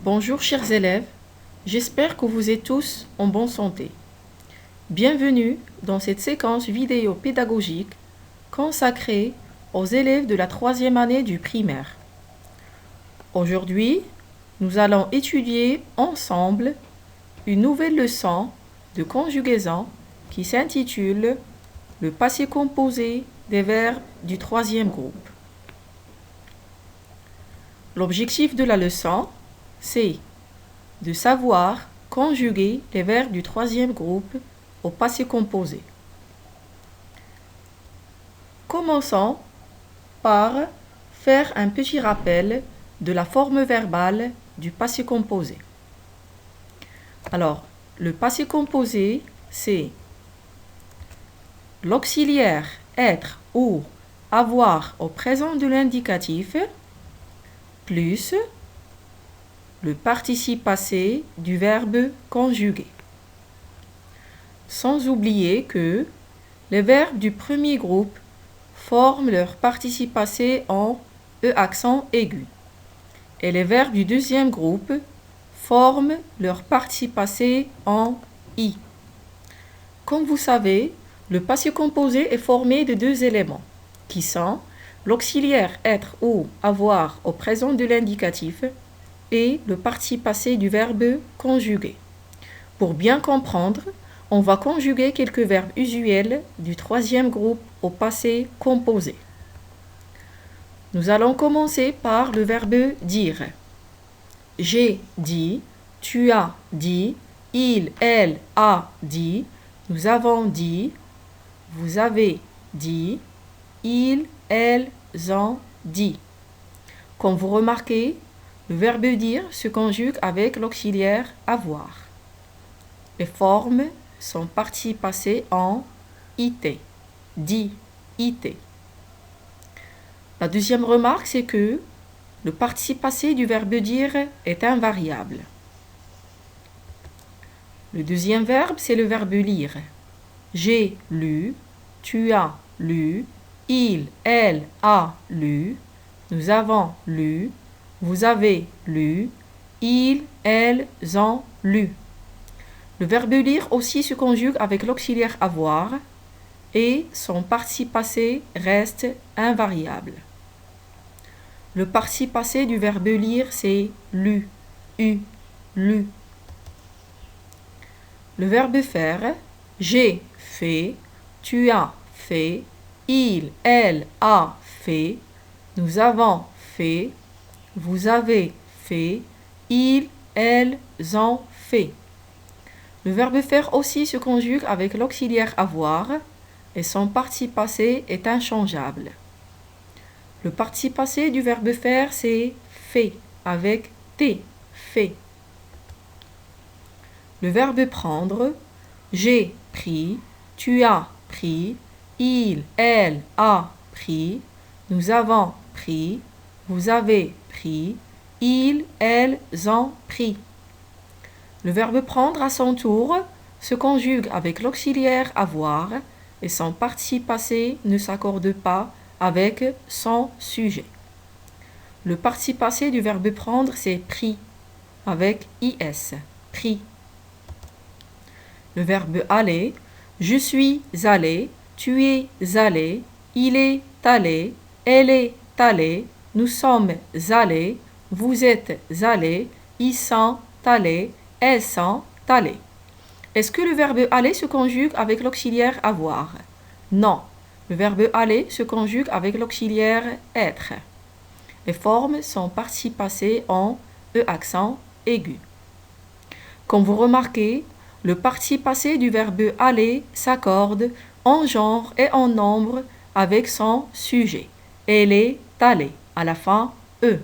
Bonjour chers élèves, j'espère que vous êtes tous en bonne santé. Bienvenue dans cette séquence vidéo pédagogique consacrée aux élèves de la troisième année du primaire. Aujourd'hui, nous allons étudier ensemble une nouvelle leçon de conjugaison qui s'intitule « Le passé composé des verbes du troisième groupe ». L'objectif de la leçon, c'est de savoir conjuguer les verbes du troisième groupe au passé composé. Commençons par faire un petit rappel de la forme verbale du passé composé. Alors, le passé composé, c'est l'auxiliaire être ou avoir au présent de l'indicatif plus le participe passé du verbe conjugué. Sans oublier que les verbes du premier groupe forment leur participe passé en E accent aigu et les verbes du deuxième groupe forment leur participe passé en I. Comme vous savez, le passé composé est formé de deux éléments qui sont l'auxiliaire être ou avoir au présent de l'indicatif et le participe passé du verbe conjugué. Pour bien comprendre, on va conjuguer quelques verbes usuels du troisième groupe au passé composé. Nous allons commencer par le verbe dire. J'ai dit, tu as dit, il, elle a dit, nous avons dit, vous avez dit, ils, elles ont dit. Comme vous remarquez, le verbe dire se conjugue avec l'auxiliaire avoir. Les formes sont participe passé en IT, dit, IT. La deuxième remarque, c'est que le participe passé du verbe dire est invariable. Le deuxième verbe, c'est le verbe lire. J'ai lu, tu as lu, il, elle a lu, nous avons lu, vous avez lu, ils, elles ont lu. Le verbe lire aussi se conjugue avec l'auxiliaire avoir et son participe passé reste invariable. Le participe passé du verbe lire, c'est lu, lu. Le verbe faire, j'ai fait, tu as fait, il, elle a fait, nous avons fait, vous avez fait, ils, elles ont fait. Le verbe faire aussi se conjugue avec l'auxiliaire avoir et son participe passé est inchangeable. Le participe passé du verbe faire, c'est fait avec T, fait. Le verbe prendre, j'ai pris, tu as pris, il, elle a pris, nous avons pris, vous avez pris, ils, elles ont pris. Le verbe prendre à son tour se conjugue avec l'auxiliaire avoir et son participe passé ne s'accorde pas avec son sujet. Le participe passé du verbe prendre, c'est pris avec IS, pris. Le verbe aller, je suis allé, tu es allé, il est allé, elle est allée, nous sommes allés, vous êtes allés, ils sont allés, elles sont allées. Est-ce que le verbe aller se conjugue avec l'auxiliaire avoir? Non. Le verbe aller se conjugue avec l'auxiliaire être. Les formes sont participe passé en E accent aigu. Comme vous remarquez, le participe passé du verbe aller s'accorde en genre et en nombre avec son sujet. Elle est allée, à la fin E.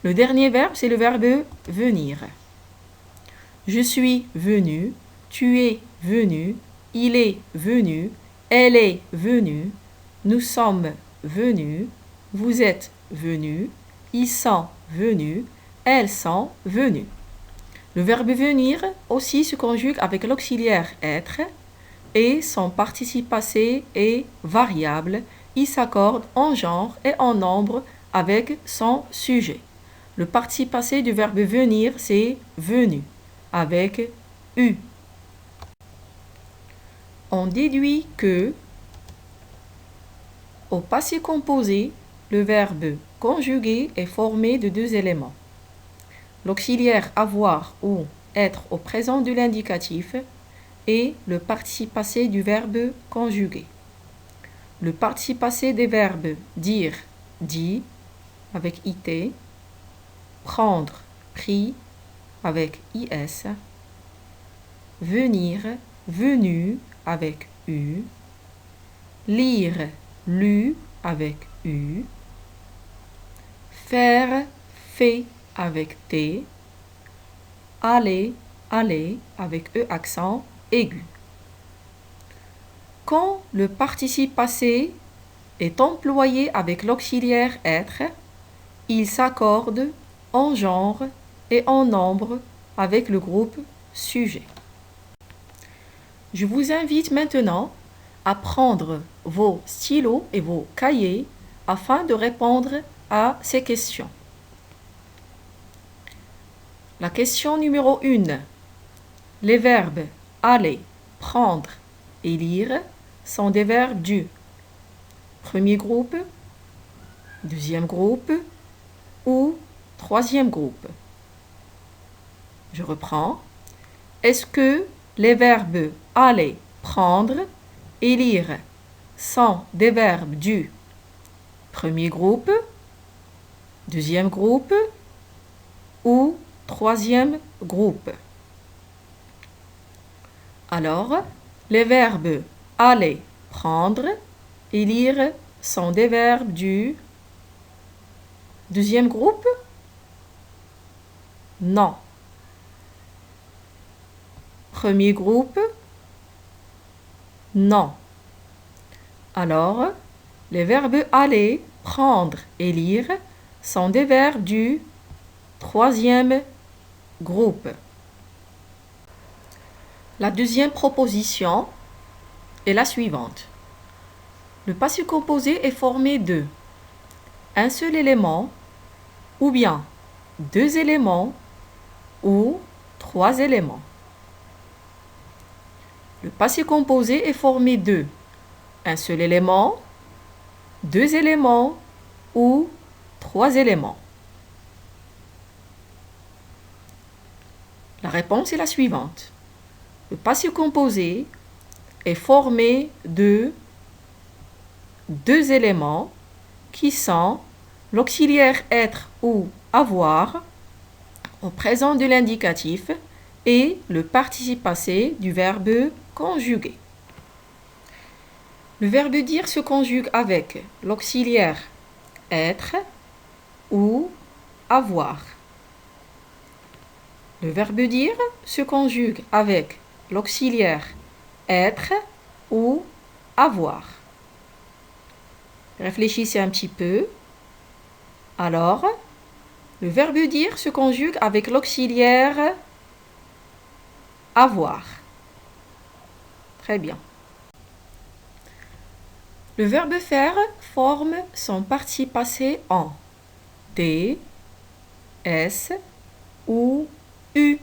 Le dernier verbe, c'est le verbe venir. Je suis venu, tu es venu, il est venu, elle est venue, nous sommes venus, vous êtes venus, ils sont venus, elles sont venues. Le verbe venir aussi se conjugue avec l'auxiliaire être et son participe passé est variable. Il s'accorde en genre et en nombre avec son sujet. Le participe passé du verbe venir, c'est venu, avec U. On déduit que, au passé composé, le verbe conjugué est formé de deux éléments. L'auxiliaire avoir ou être au présent de l'indicatif et le participe passé du verbe conjugué. Le participe passé des verbes dire, dit, avec IT, prendre, pris, avec IS, venir, venu, avec U, lire, lu, avec U, faire, fait, avec T, aller, aller, avec E accent aigu. Quand le participe passé est employé avec l'auxiliaire être, il s'accorde en genre et en nombre avec le groupe sujet. Je vous invite maintenant à prendre vos stylos et vos cahiers afin de répondre à ces questions. La question numéro 1. Les verbes aller, prendre et lire sont des verbes du premier groupe, deuxième groupe ou troisième groupe. Je reprends. Est-ce que les verbes aller, prendre et lire sont des verbes du premier groupe, deuxième groupe ou troisième groupe? Alors, les verbes aller, prendre et lire sont des verbes du deuxième groupe? Non. Premier groupe? Non. Alors, les verbes aller, prendre et lire sont des verbes du troisième groupe. La deuxième proposition est la suivante. Le passé composé est formé de un seul élément ou bien deux éléments ou trois éléments. Le passé composé est formé de un seul élément, deux éléments ou trois éléments. La réponse est la suivante. Le passé composé est formé de deux éléments qui sont l'auxiliaire être ou avoir au présent de l'indicatif et le participe passé du verbe conjugué. Le verbe dire se conjugue avec l'auxiliaire être ou avoir. Le verbe dire se conjugue avec l'auxiliaire être ou avoir. Réfléchissez un petit peu. Alors, le verbe dire se conjugue avec l'auxiliaire avoir. Très bien. Le verbe faire forme son participe passé en T, S ou U.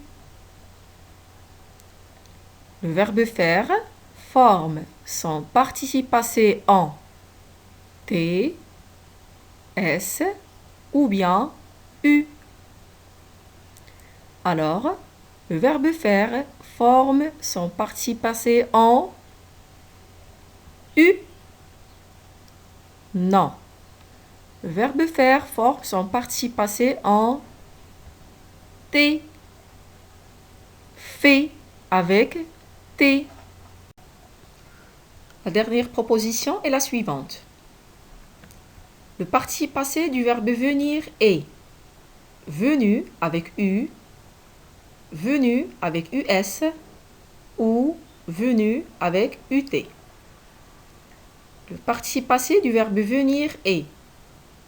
Le verbe faire forme son participe passé en T, S ou bien U. Alors, le verbe faire forme son participe passé en U. Non. Le verbe faire forme son participe passé en T. Fait avec T. La dernière proposition est la suivante. Le participe passé du verbe venir est venu avec U, venu avec US ou venu avec UT. Le participe passé du verbe venir est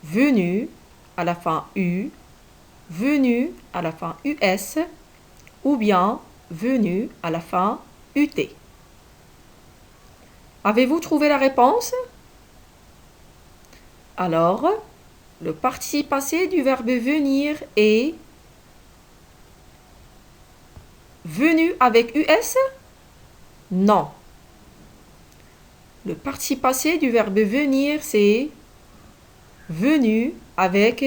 venu à la fin U, venu à la fin US ou bien venu à la fin UT. Avez-vous trouvé la réponse? Alors, le participe passé du verbe venir est venu avec US? Non. Le participe passé du verbe venir, c'est venu avec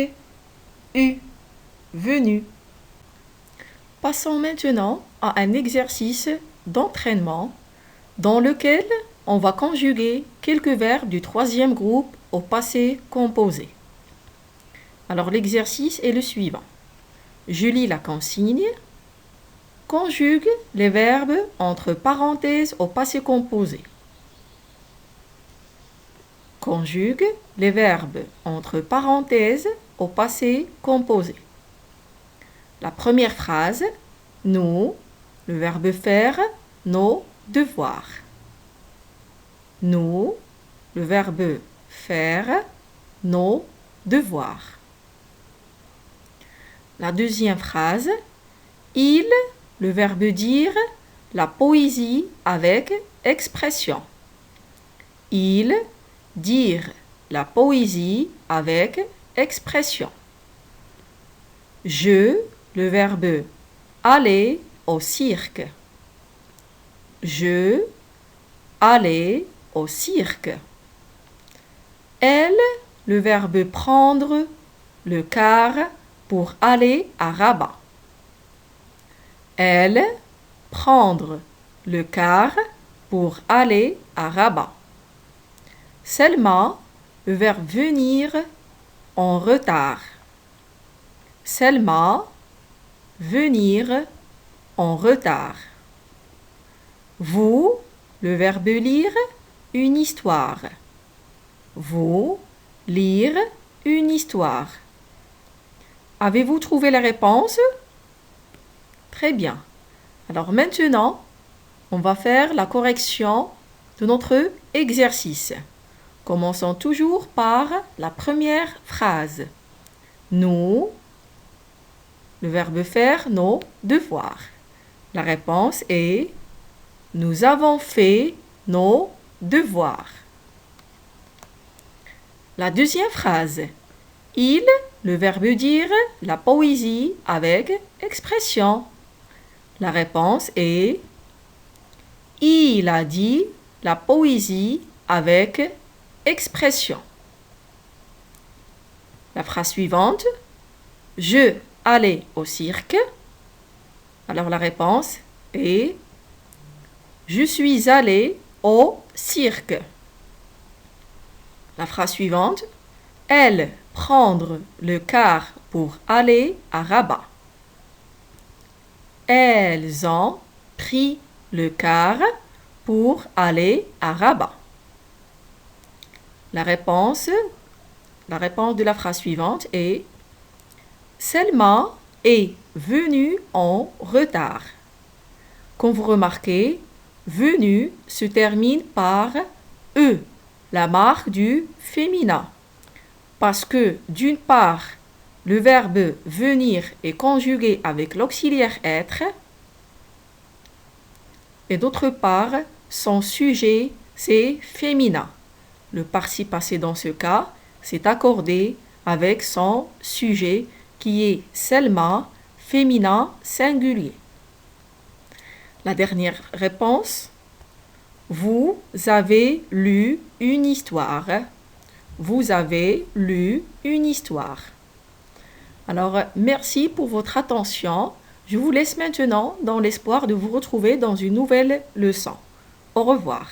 U. Venu. Passons maintenant à un exercice d'entraînement dans lequel on va conjuguer quelques verbes du troisième groupe au passé composé. Alors l'exercice est le suivant. Je lis la consigne. Conjugue les verbes entre parenthèses au passé composé. Conjugue les verbes entre parenthèses au passé composé. La première phrase, nous, le verbe faire, nos devoirs. Nous, le verbe faire, nos devoirs. La deuxième phrase, il, le verbe dire, la poésie avec expression. Il, dire la poésie avec expression. Je, le verbe aller au cirque. Je, aller au cirque. Elle, le verbe prendre le car pour aller à Rabat. Elle, prendre le car pour aller à Rabat. Selma, le verbe venir en retard. Selma, venir en retard. Vous, le verbe lire une histoire. Vous, lire une histoire. Avez-vous trouvé la réponse? Très bien. Alors maintenant, on va faire la correction de notre exercice. Commençons toujours par la première phrase. Nous, le verbe faire, nos devoirs. La réponse est nous avons fait nos devoirs. La deuxième phrase. Il, le verbe dire, la poésie avec expression. La réponse est il a dit la poésie avec expression. La phrase suivante. Je allais au cirque. Alors la réponse est je suis allé au cirque. La phrase suivante. Elle prendre le car pour aller à Rabat. Elles ont pris le car pour aller à Rabat. La réponse de la phrase suivante est Selma est venue en retard. Comme vous remarquez, venu se termine par E, la marque du féminin. Parce que d'une part, le verbe venir est conjugué avec l'auxiliaire être et d'autre part, son sujet, c'est féminin. Le participe passé dans ce cas, c'est accordé avec son sujet qui est Selma, féminin singulier. La dernière réponse. Vous avez lu une histoire. Vous avez lu une histoire. Alors, merci pour votre attention. Je vous laisse maintenant dans l'espoir de vous retrouver dans une nouvelle leçon. Au revoir.